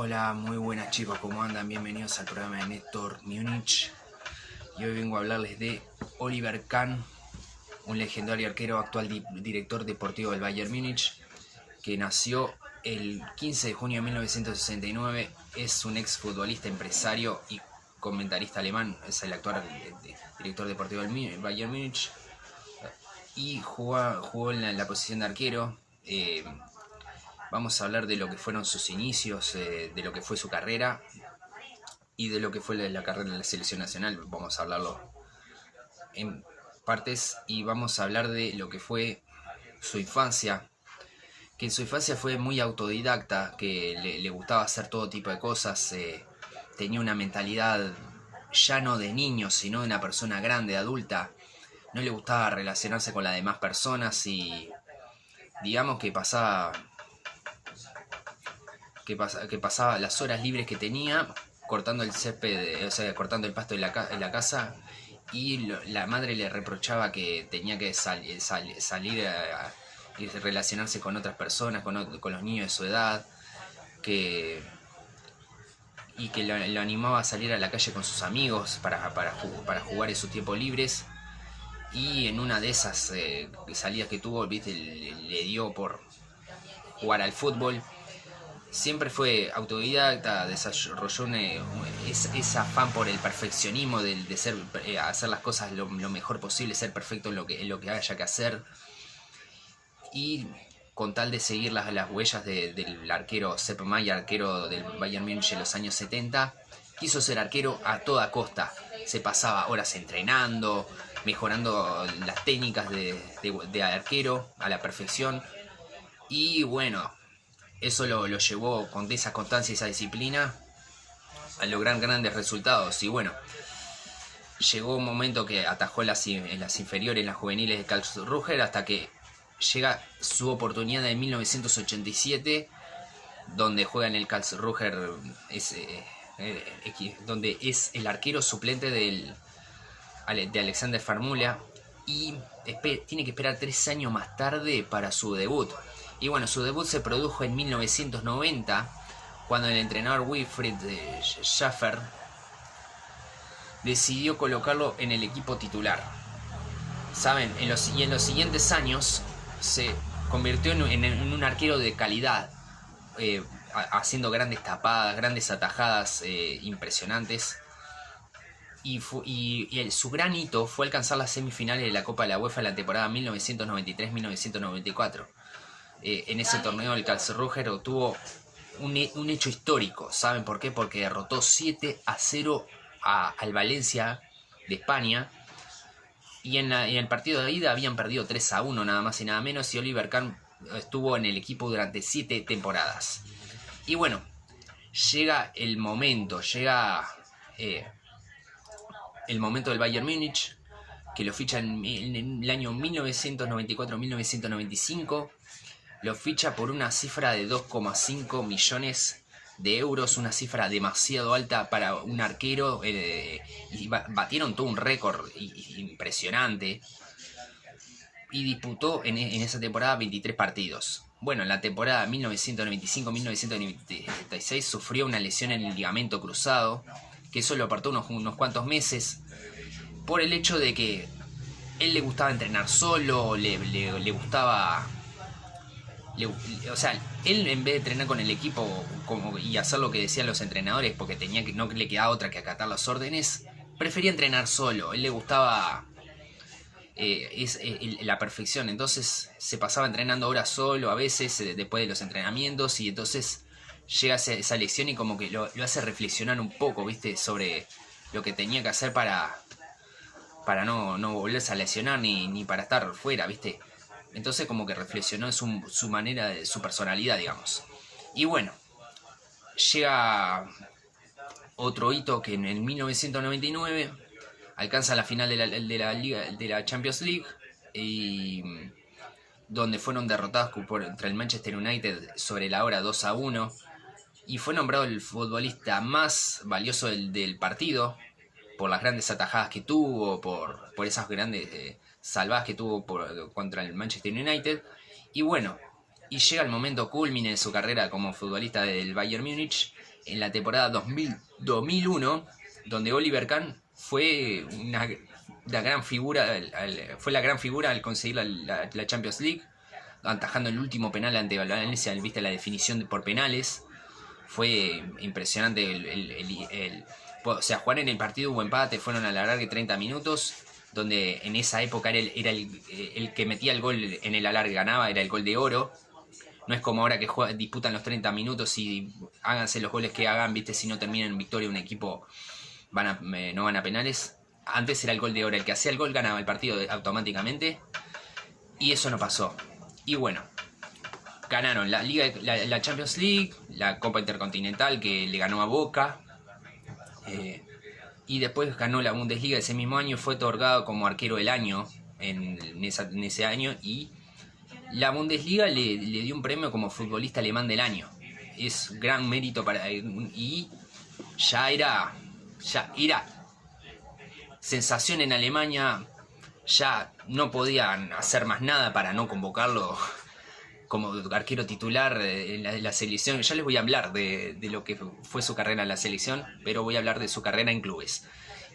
Hola, muy buenas chicos, ¿cómo andan? Bienvenidos al programa de Néstor Múnich. Y hoy vengo a hablarles de Oliver Kahn, un legendario arquero, actual director deportivo del Bayern Múnich, que nació el 15 de junio de 1969. Es un exfutbolista, empresario y comentarista alemán. Es el actual director deportivo del Bayern Múnich. Y jugó en la posición de arquero. Vamos a hablar de lo que fueron sus inicios, de lo que fue su carrera y de lo que fue la carrera en la selección nacional. Vamos a hablarlo en partes y vamos a hablar de lo que fue su infancia, que en su infancia fue muy autodidacta, que le gustaba hacer todo tipo de cosas, tenía una mentalidad ya no de niño, sino de una persona grande, adulta. No le gustaba relacionarse con las demás personas y digamos que pasaba las horas libres que tenía cortando el césped, o sea, cortando el pasto en la casa, y la madre le reprochaba que tenía que salir y relacionarse con otras personas, con los niños de su edad, y que lo animaba a salir a la calle con sus amigos para jugar en sus tiempos libres. Y en una de esas salidas que tuvo, ¿viste? Le dio por jugar al fútbol. Siempre fue autodidacta, desarrolló ese afán por el perfeccionismo, de ser, hacer las cosas lo mejor posible, ser perfecto en lo que haya que hacer. Y con tal de seguir las huellas del arquero Sepp Maier, arquero del Bayern Múnich en los años 70, quiso ser arquero a toda costa. Se pasaba horas entrenando, mejorando las técnicas de arquero a la perfección. Y bueno, eso lo llevó con esa constancia y esa disciplina a lograr grandes resultados. Y bueno, llegó un momento que atajó en las inferiores, en las juveniles de Karlsruhe, hasta que llega su oportunidad en 1987, donde juega en el Karlsruhe, donde es el arquero suplente de Alexander Farmula, y tiene que esperar 3 años más tarde para su debut. Y bueno, su debut se produjo en 1990, cuando el entrenador Wilfried Schaffer decidió colocarlo en el equipo titular. Saben, en los siguientes años se convirtió en un arquero de calidad, haciendo grandes tapadas, grandes atajadas impresionantes. Y su gran hito fue alcanzar las semifinales de la Copa de la UEFA en la temporada 1993-1994. En ese torneo el Karlsruhe obtuvo un hecho histórico. ¿Saben por qué? Porque derrotó 7-0 al Valencia de España. Y en el partido de ida habían perdido 3-1 nada más y nada menos. Y Oliver Kahn estuvo en el equipo durante 7 temporadas. Y bueno, llega el momento del Bayern Múnich, que lo ficha en el año 1994-1995. Lo ficha por una cifra de 2,5 millones de euros, una cifra demasiado alta para un arquero, y batieron todo un récord impresionante, y disputó en esa temporada 23 partidos. Bueno, en la temporada 1995-1996 sufrió una lesión en el ligamento cruzado, que eso lo apartó unos cuantos meses, por el hecho de que él le gustaba entrenar solo, le gustaba... O sea, él en vez de entrenar con el equipo y hacer lo que decían los entrenadores, porque no le quedaba otra que acatar las órdenes, prefería entrenar solo. Él le gustaba la perfección, entonces se pasaba entrenando horas solo a veces, después de los entrenamientos, y entonces llega esa lección y como que lo hace reflexionar un poco, ¿viste? Sobre lo que tenía que hacer para no volverse a lesionar ni para estar fuera, ¿viste? Entonces como que reflexionó su manera, su personalidad, digamos. Y bueno, llega otro hito que en el 1999 alcanza la final de la Champions League, y donde fueron derrotados contra el Manchester United sobre la hora 2-1, y fue nombrado el futbolista más valioso del partido, por las grandes atajadas que tuvo, por esas grandes salvadas que tuvo contra el Manchester United. Y bueno, Y llega el momento culmine de su carrera como futbolista del Bayern Múnich en la temporada 2001, donde Oliver Kahn fue la gran figura, fue la gran figura al conseguir la Champions League, atajando el último penal ante Valencia, viste la definición por penales. Fue impresionante o sea, jugar en el partido hubo empate, fueron a la alargue 30 minutos, donde en esa época era el que metía el gol en el alargue ganaba, era el gol de oro. No es como ahora que disputan los 30 minutos y háganse los goles que hagan, viste, si no terminan en victoria un equipo no van a penales. Antes era el gol de oro, el que hacía el gol ganaba el partido automáticamente, y eso no pasó. Y bueno, ganaron la Champions League, la Copa Intercontinental que le ganó a Boca, y después ganó la Bundesliga ese mismo año, fue otorgado como arquero del año en ese año, y la Bundesliga le dio un premio como futbolista alemán del año. Es gran mérito y ya era sensación en Alemania. Ya no podían hacer más nada para no convocarlo como arquero titular en la selección. Ya les voy a hablar de lo que fue su carrera en la selección, pero voy a hablar de su carrera en clubes.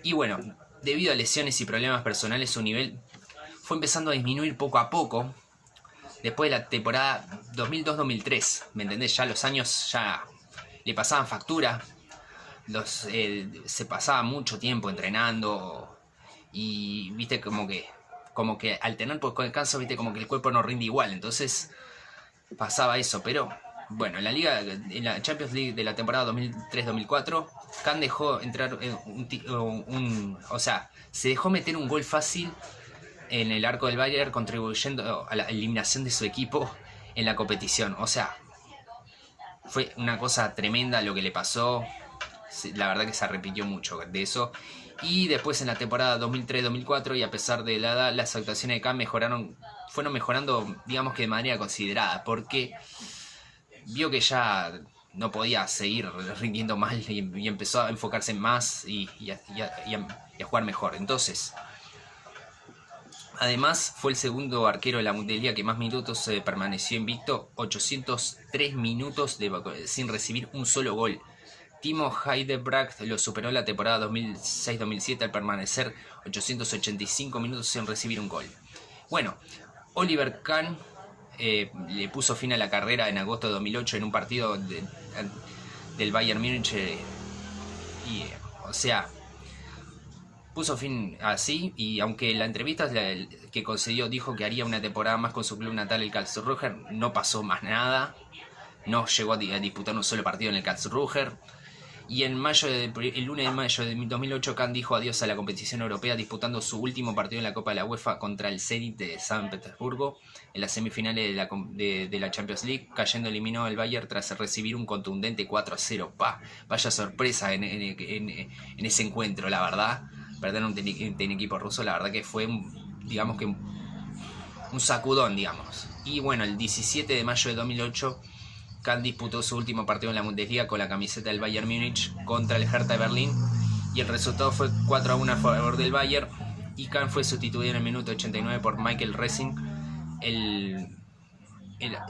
Y bueno, debido a lesiones y problemas personales, su nivel fue empezando a disminuir poco a poco. Después de la temporada 2002-2003, ¿me entendés? Ya los años ya le pasaban factura. Se pasaba mucho tiempo entrenando y viste como que al tener poco descanso, viste como que el cuerpo no rinde igual. Entonces pasaba eso, pero bueno, en la Champions League de la temporada 2003-2004, Kahn dejó entrar o sea, se dejó meter un gol fácil en el arco del Bayern, contribuyendo a la eliminación de su equipo en la competición. O sea, fue una cosa tremenda lo que le pasó. La verdad que se arrepintió mucho de eso. Y después en la temporada 2003-2004, y a pesar de la edad, las actuaciones de Kahn fueron mejorando, digamos que de manera considerada, porque vio que ya no podía seguir rindiendo mal y empezó a enfocarse más y a jugar mejor. Entonces, además, fue el segundo arquero de la Bundesliga que más minutos permaneció invicto, 803 minutos sin recibir un solo gol. Timo Heidebrandt lo superó en la temporada 2006-2007 al permanecer 885 minutos sin recibir un gol. Bueno, Oliver Kahn le puso fin a la carrera en agosto de 2008 en un partido del Bayern Múnich. O sea, puso fin así, y aunque la entrevista que concedió dijo que haría una temporada más con su club natal, el Karlsruher, no pasó más nada. No llegó a disputar un solo partido en el Karlsruher. Y el lunes de mayo de 2008, Kahn dijo adiós a la competición europea, disputando su último partido en la Copa de la UEFA contra el Zenit de San Petersburgo en las semifinales de la Champions League, cayendo eliminado el Bayern tras recibir un contundente 4-0. Vaya sorpresa en ese encuentro, la verdad. Perder un equipo ruso, la verdad que fue digamos que un sacudón, digamos. Y bueno, el 17 de mayo de 2008, Kahn disputó su último partido en la Bundesliga con la camiseta del Bayern Múnich contra el Hertha de Berlín, y el resultado fue 4-1 a favor del Bayern, y Kahn fue sustituido en el minuto 89 por Michael Ressing,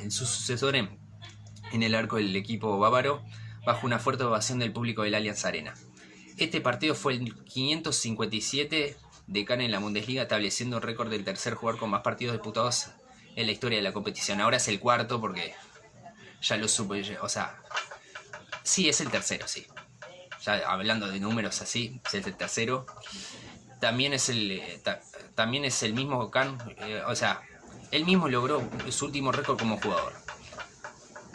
su sucesor en el arco del equipo bávaro, bajo una fuerte ovación del público del Allianz Arena. Este partido fue el 557 de Kahn en la Bundesliga, estableciendo el récord del tercer jugador con más partidos disputados en la historia de la competición. Ahora es el cuarto porque ya lo supe, o sea, sí, es el tercero, sí. Ya hablando de números así, es el tercero. También es el mismo Kahn, o sea, él mismo logró su último récord como jugador.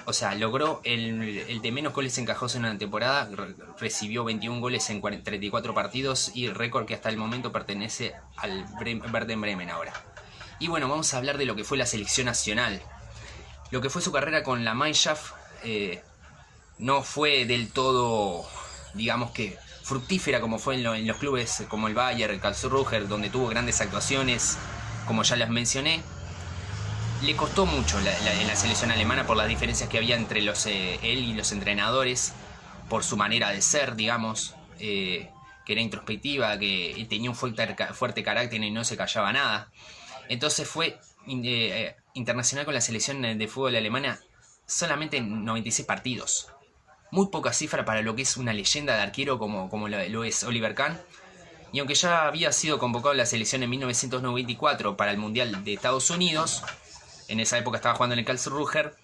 O sea, logró el de menos goles encajados en una temporada, recibió 21 goles en 34 partidos, y récord que hasta el momento pertenece al Werder Bremen ahora. Y bueno, vamos a hablar de lo que fue la selección nacional. Lo que fue su carrera con la Mannschaft no fue del todo, digamos que fructífera como fue en los clubes como el Bayern, el Karlsruher, donde tuvo grandes actuaciones, como ya las mencioné. Le costó mucho en la selección alemana por las diferencias que había entre él y los entrenadores, por su manera de ser, digamos, que era introspectiva, que tenía un fuerte carácter y no se callaba nada. Entonces fue internacional con la selección de fútbol alemana solamente 96 partidos. Muy poca cifra para lo que es una leyenda de arquero como lo es Oliver Kahn. Y aunque ya había sido convocado a la selección en 1994 para el Mundial de Estados Unidos, en esa época estaba jugando en el Karlsruher,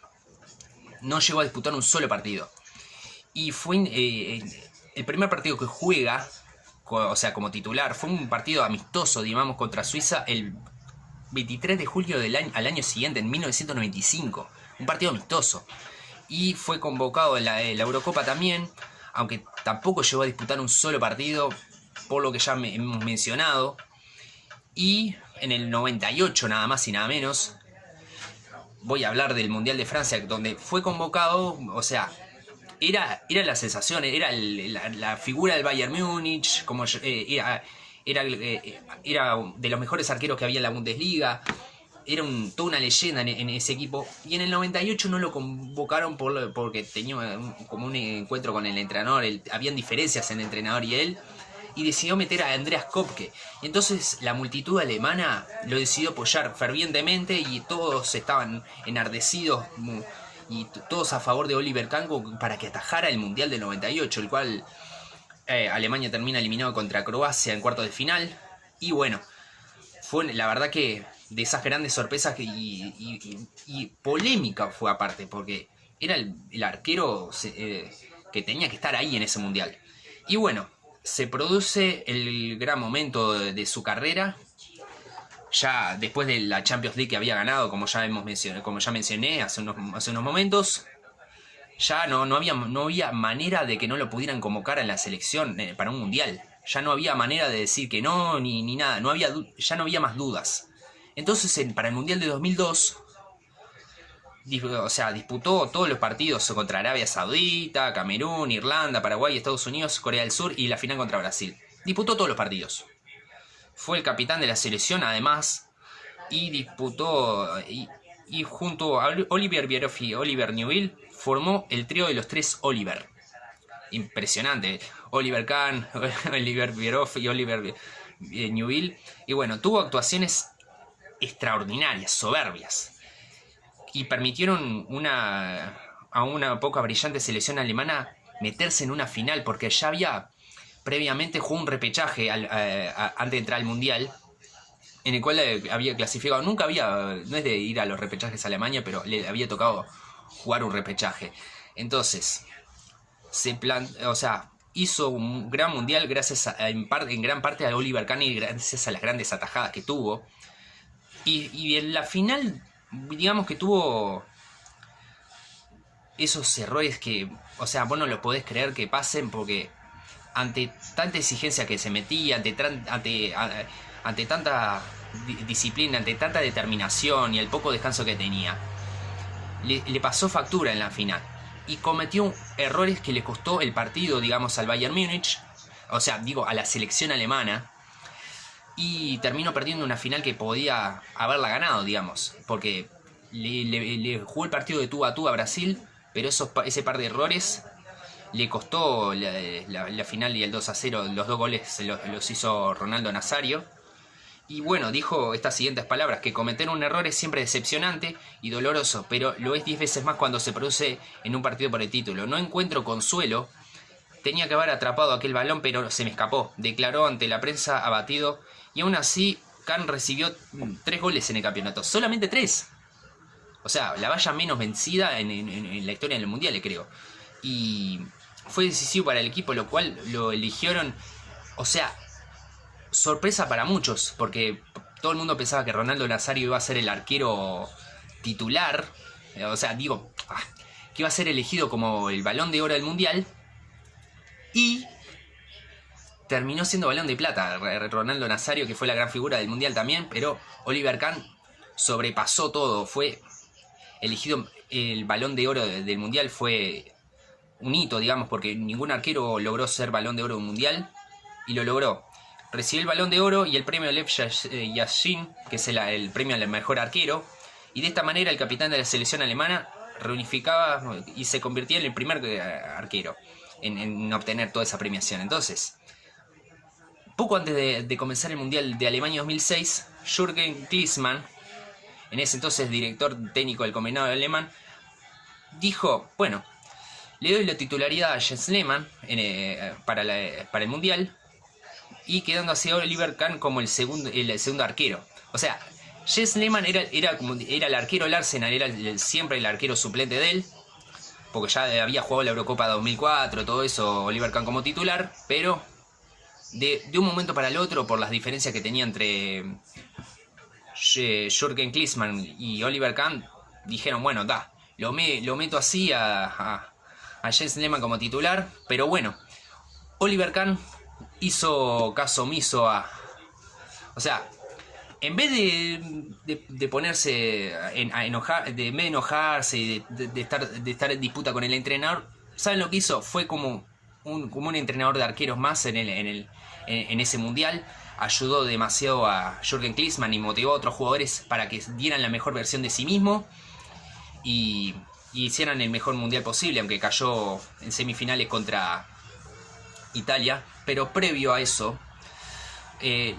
no llegó a disputar un solo partido. Y fue el primer partido que juega, o sea, como titular, fue un partido amistoso, digamos, contra Suiza el 23 de julio al año siguiente, en 1995. Un partido amistoso. Y fue convocado en la Eurocopa también, aunque tampoco llegó a disputar un solo partido, por lo que ya hemos mencionado. Y en el 98, nada más y nada menos, voy a hablar del Mundial de Francia, donde fue convocado, o sea, era la sensación, era la figura del Bayern Múnich, como era de los mejores arqueros que había en la Bundesliga, era toda una leyenda en ese equipo. Y en el 98 no lo convocaron porque tenía como un encuentro con el entrenador, habían diferencias en el entrenador y él, y decidió meter a Andreas Kopke. Y entonces la multitud alemana lo decidió apoyar fervientemente y todos estaban enardecidos y todos a favor de Oliver Kahn para que atajara el Mundial del 98, el cual Alemania termina eliminado contra Croacia en cuartos de final. Y bueno, fue la verdad que de esas grandes sorpresas y polémica fue aparte, porque era el arquero que tenía que estar ahí en ese Mundial. Y bueno, se produce el gran momento de su carrera, ya después de la Champions League que había ganado, como ya mencioné hace unos momentos. Ya no había manera de que no lo pudieran convocar en la selección para un mundial. Ya no había manera de decir que no, ni nada. Ya no había más dudas. Entonces, para el Mundial de 2002, o sea, disputó todos los partidos contra Arabia Saudita, Camerún, Irlanda, Paraguay, Estados Unidos, Corea del Sur y la final contra Brasil. Disputó todos los partidos. Fue el capitán de la selección, además, y disputó... Y junto a Olivier Bierhoff y Oliver Neuville formó el trío de los tres Oliver. Impresionante. Oliver Kahn, Olivier Bierhoff y Oliver Neuville. Y bueno, tuvo actuaciones extraordinarias, soberbias. Y permitieron a una poca brillante selección alemana meterse en una final, porque ya había previamente jugado un repechaje antes de entrar al Mundial, en el cual había clasificado. No es de ir a los repechajes a Alemania, pero le había tocado jugar un repechaje. Entonces, hizo un gran Mundial gracias en gran parte a Oliver Kahn y gracias a las grandes atajadas que tuvo. Y en la final, digamos que tuvo esos errores que, o sea, vos no lo podés creer que pasen, porque ante tanta exigencia que se metía, ante tanta disciplina, ante tanta determinación y el poco descanso que tenía, le pasó factura en la final y cometió errores que le costó el partido, digamos, al Bayern Múnich, o sea, digo, a la selección alemana, y terminó perdiendo una final que podía haberla ganado, digamos, porque le jugó el partido de tú a tú a Brasil, pero ese par de errores le costó la final, y el 2-0, los dos goles los hizo Ronaldo Nazario. Y bueno, dijo estas siguientes palabras: que cometer un error es siempre decepcionante y doloroso, pero lo es 10 veces más cuando se produce en un partido por el título. No encuentro consuelo, tenía que haber atrapado aquel balón, pero se me escapó, declaró ante la prensa abatido. Y aún así, Kahn recibió 3 goles en el campeonato, solamente 3. O sea, la valla menos vencida en la historia del Mundial, creo. Y fue decisivo para el equipo, lo cual lo eligieron, o sea, sorpresa para muchos, porque todo el mundo pensaba que Ronaldo Nazario iba a ser el arquero titular, o sea, digo, que iba a ser elegido como el Balón de Oro del Mundial, y terminó siendo Balón de Plata Ronaldo Nazario, que fue la gran figura del Mundial también, pero Oliver Kahn sobrepasó todo, fue elegido el Balón de Oro del Mundial. Fue un hito, digamos, porque ningún arquero logró ser Balón de Oro de un Mundial, y lo logró. Recibió el Balón de Oro y el premio Lev Yashin, que es el premio al mejor arquero, y de esta manera el capitán de la selección alemana reunificaba y se convirtió en el primer arquero en obtener toda esa premiación. Entonces, poco antes de comenzar el Mundial de Alemania 2006, Jürgen Klinsmann, en ese entonces director técnico del combinado alemán, dijo, bueno, le doy la titularidad a Jens Lehmann para el Mundial, y quedando así Oliver Kahn como el segundo arquero. O sea, Jens Lehmann era el arquero del Arsenal, era siempre el arquero suplente de él, porque ya había jugado la Eurocopa 2004, todo eso, Oliver Kahn como titular, pero de un momento para el otro, por las diferencias que tenía entre Jürgen Klinsmann y Oliver Kahn, dijeron, bueno, lo meto así a Jens Lehmann como titular, pero bueno, Oliver Kahn hizo caso omiso o sea, en vez de ponerse a enojar, en vez de enojarse y de estar en disputa con el entrenador, ¿saben lo que hizo? Fue como un entrenador de arqueros más en ese mundial. Ayudó demasiado a Jürgen Klinsmann y motivó a otros jugadores para que dieran la mejor versión de sí mismo y hicieran el mejor mundial posible, aunque cayó en semifinales contra Italia. Pero previo a eso,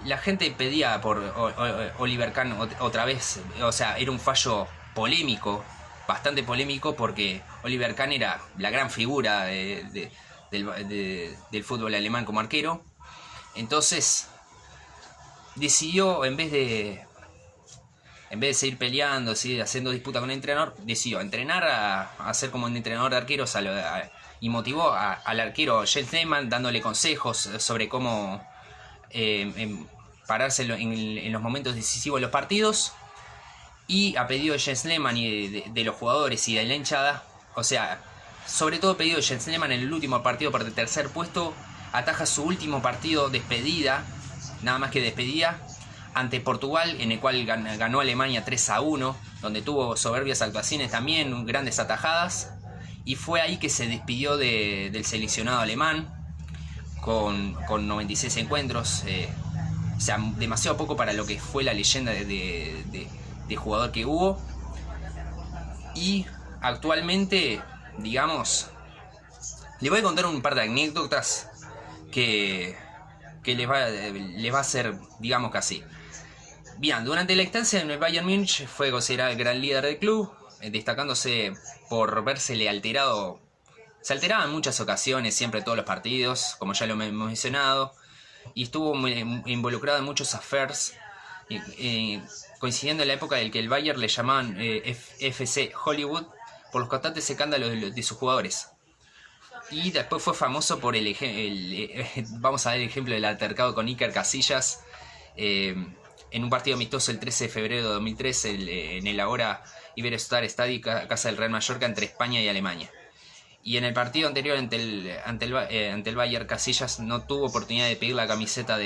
la gente pedía por Oliver Kahn otra vez. O sea, era un fallo polémico, bastante polémico, porque Oliver Kahn era la gran figura del fútbol alemán como arquero. Entonces decidió, en vez de seguir peleando, seguir haciendo disputa con el entrenador, decidió entrenar a ser como un entrenador de arqueros y motivó al arquero Jens Lehmann dándole consejos sobre cómo pararse en los momentos decisivos de los partidos. Y a pedido de Jens Lehmann y de los jugadores y de la hinchada, o sea, sobre todo a pedido de Jens Lehmann, en el último partido por el tercer puesto, ataja su último partido despedida, nada más que despedida, ante Portugal, en el cual ganó Alemania 3-1, donde tuvo soberbias actuaciones también, grandes atajadas. Y fue ahí que se despidió del seleccionado alemán con 96 encuentros. O sea, demasiado poco para lo que fue la leyenda de jugador que hubo. Y actualmente, digamos, les voy a contar un par de anécdotas que les va a hacer, digamos que así. Bien, durante la instancia en el Bayern Múnich fue considerado el gran líder del club, destacándose por vérsele alterado. Se alteraba en muchas ocasiones, siempre todos los partidos, como ya lo hemos mencionado, y estuvo involucrado en muchos affairs, coincidiendo en la época en que el Bayern le llamaban FC Hollywood por los constantes escándalos de sus jugadores. Y después fue famoso por vamos a ver el ejemplo del altercado con Iker Casillas en un partido amistoso el 13 de febrero de 2003 en el ahora Iberostar Stadium, casa del Real Mallorca, entre España y Alemania. Y en el partido anterior ante el Bayern, Casillas no tuvo oportunidad de pedir la camiseta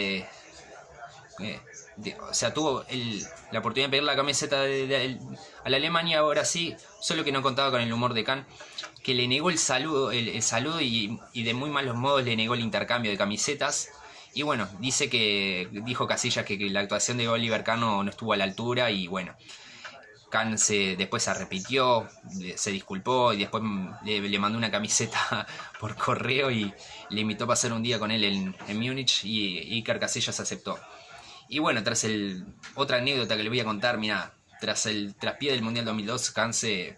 o sea, tuvo la oportunidad de pedir la camiseta a la Alemania, ahora sí, solo que no contaba con el humor de Kahn, que le negó el saludo y de muy malos modos le negó el intercambio de camisetas. Y bueno, dijo Casillas que la actuación de Oliver Kahn no estuvo a la altura, y bueno, Kahn después se arrepintió, se disculpó y después le mandó una camiseta por correo y le invitó a pasar un día con él en Múnich, y Iker Casillas aceptó. Y bueno, otra anécdota que le voy a contar, mira, tras el traspié del Mundial 2002, Kahn se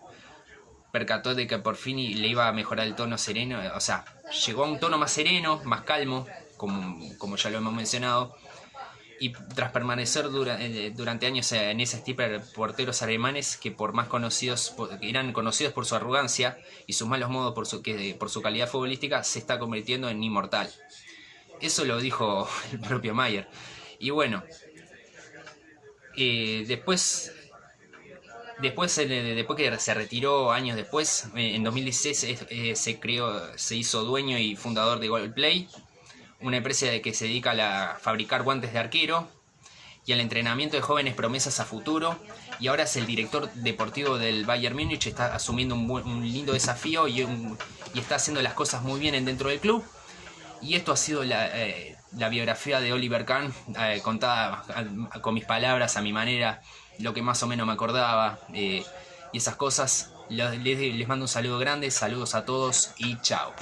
percató de que por fin le iba a mejorar el tono sereno, o sea, llegó a un tono más sereno, más calmo, como ya lo hemos mencionado. Y tras permanecer durante años en ese tipo de porteros alemanes que eran conocidos por su arrogancia y sus malos modos por su calidad futbolística, se está convirtiendo en inmortal. Eso lo dijo el propio Mayer. Y bueno, después que se retiró años después, en 2016 se hizo dueño y fundador de Goalplay, una empresa que se dedica a fabricar guantes de arquero y al entrenamiento de jóvenes promesas a futuro, y ahora es el director deportivo del Bayern Múnich. Está asumiendo un lindo desafío y está haciendo las cosas muy bien dentro del club. Y esto ha sido la biografía de Oliver Kahn, contada con mis palabras, a mi manera, lo que más o menos me acordaba, y esas cosas. Les mando un saludo grande, saludos a todos y chao.